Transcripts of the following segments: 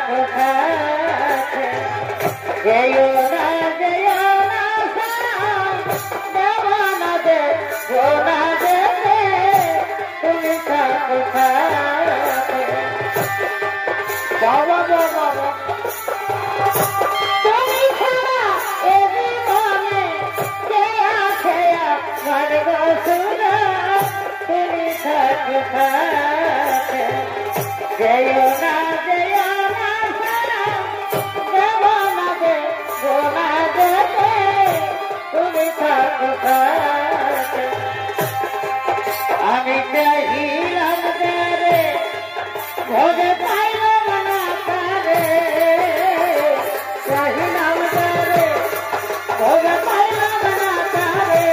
কোথাতে যেও না দেওয়ানা দে গোনা দে তুমি কোথাতে বাবা বাবা তুমি ছাড়া এ জীবনে কে আছে আমার গোসুরা তুমি কোথাতে যেও না দেওয়ানা দে গোনা দে তুমি কোথাতে আমি চাহিলাম রে ভোগে পাইলাম না তারে চাহিলাম রে ভোগে পাইলাম না তারে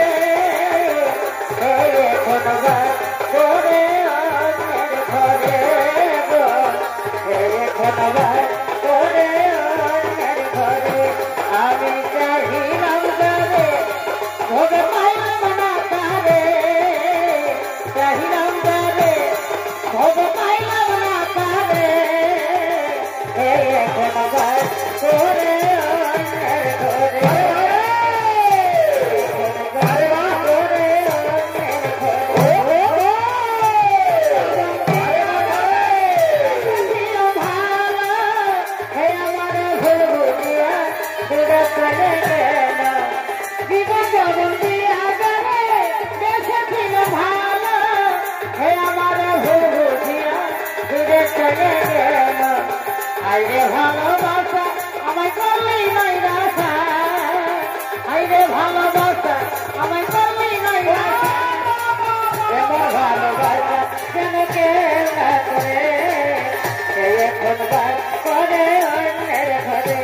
এখনবার করে অন্যের ঘরে গো এখনবার করে অন্যের ঘরে আমি চাহিলাম রে ভোগে পাইলাম না তারে চাহিলাম রে ভোগে পাইলাম না তারে এখনবার করে অন্যের ঘরে আইরে ভালোবাসা আমায় করলেই নাই রাখা আইরে ভালোবাসা আমায় করলেই নাই রাখা এবার ভালোবাসা যেন কেউ না করে এখনবার করে অন্যের ঘরে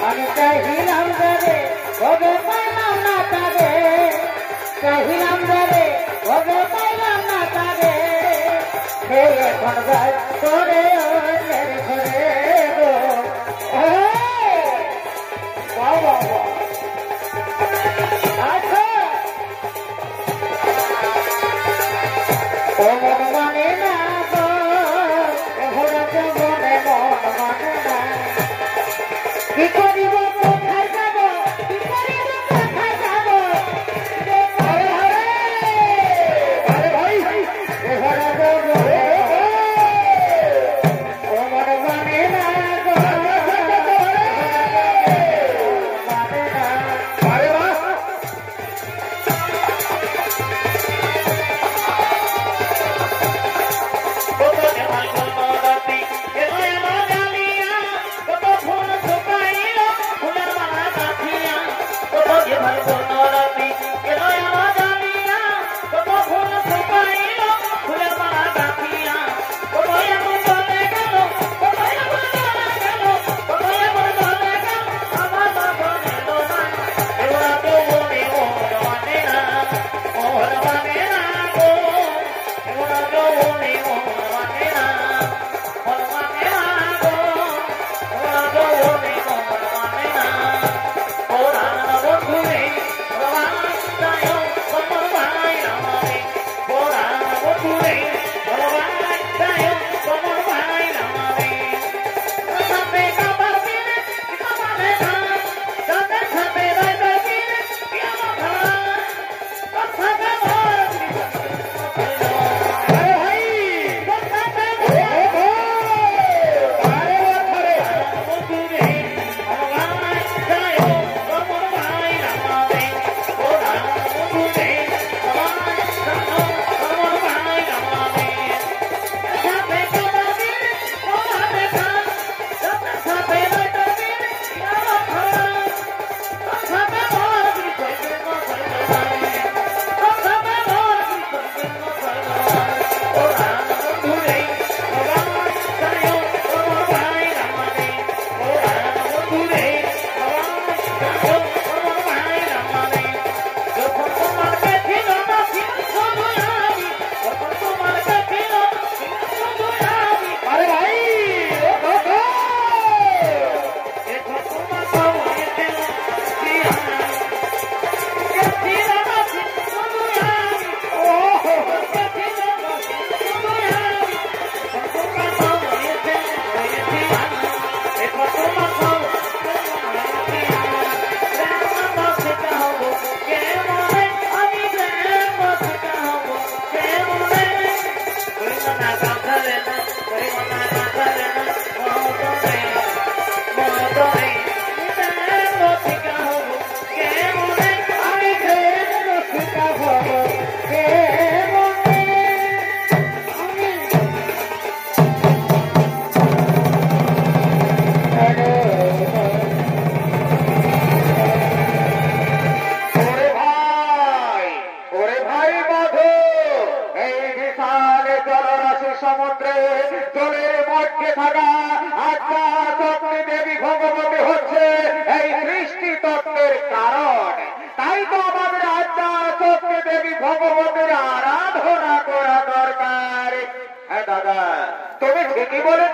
আমি চাহিলাম রে ভোগে পাইলাম না তারে চাহিলাম রে ভোগে পাইলাম না তারে এখনবার করে অন্যের ঘরে গো বাবা আচ্ছা ও মন মানে না গো মনে মন মানে না কি করিব কোথায় যাব কি করিব কোথায় যাব আরে ভাই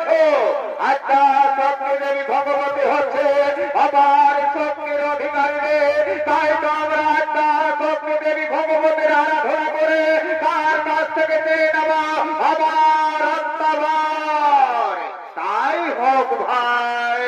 দেখছো আত্মা শক্তি দেবী ভগবতী হচ্ছে আবার শক্তির অধিকারী। তাই তো আমরা আত্মা শক্তি দেবী ভগবতীর আরাধনা করে তার কাছ থেকে চেয়ে নেওয়া আবার আত্মাবার। তাই হোক ভাই।